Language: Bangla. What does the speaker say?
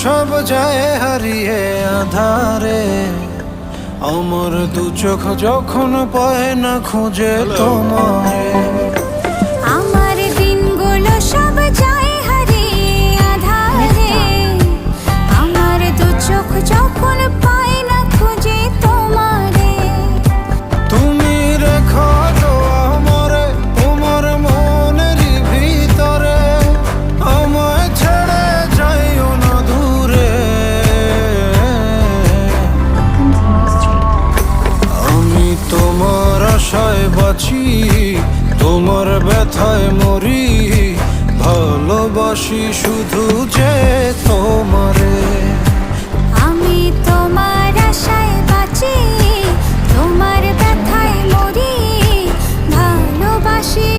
সব যায় হারিয়ে আধারে, আমার দু চোখ যখন পায় না খুঁজে তোমারে। আমার দিনগুলো সব যায় হারিয়ে আঁধারে, আমার দু চোখ যখন পায় না খুঁজে তোমারে। তুমি রেখো তো আমারে তোমার মনেরই ভিতরে, আমায় ছেড়ে যাইও না দূরে। আমি তোমার আশায় বাঁচি, তোমার ব্যথায় মরি, ভালোবাসি শুধু যে তোমারে। আমি তোমার আশায়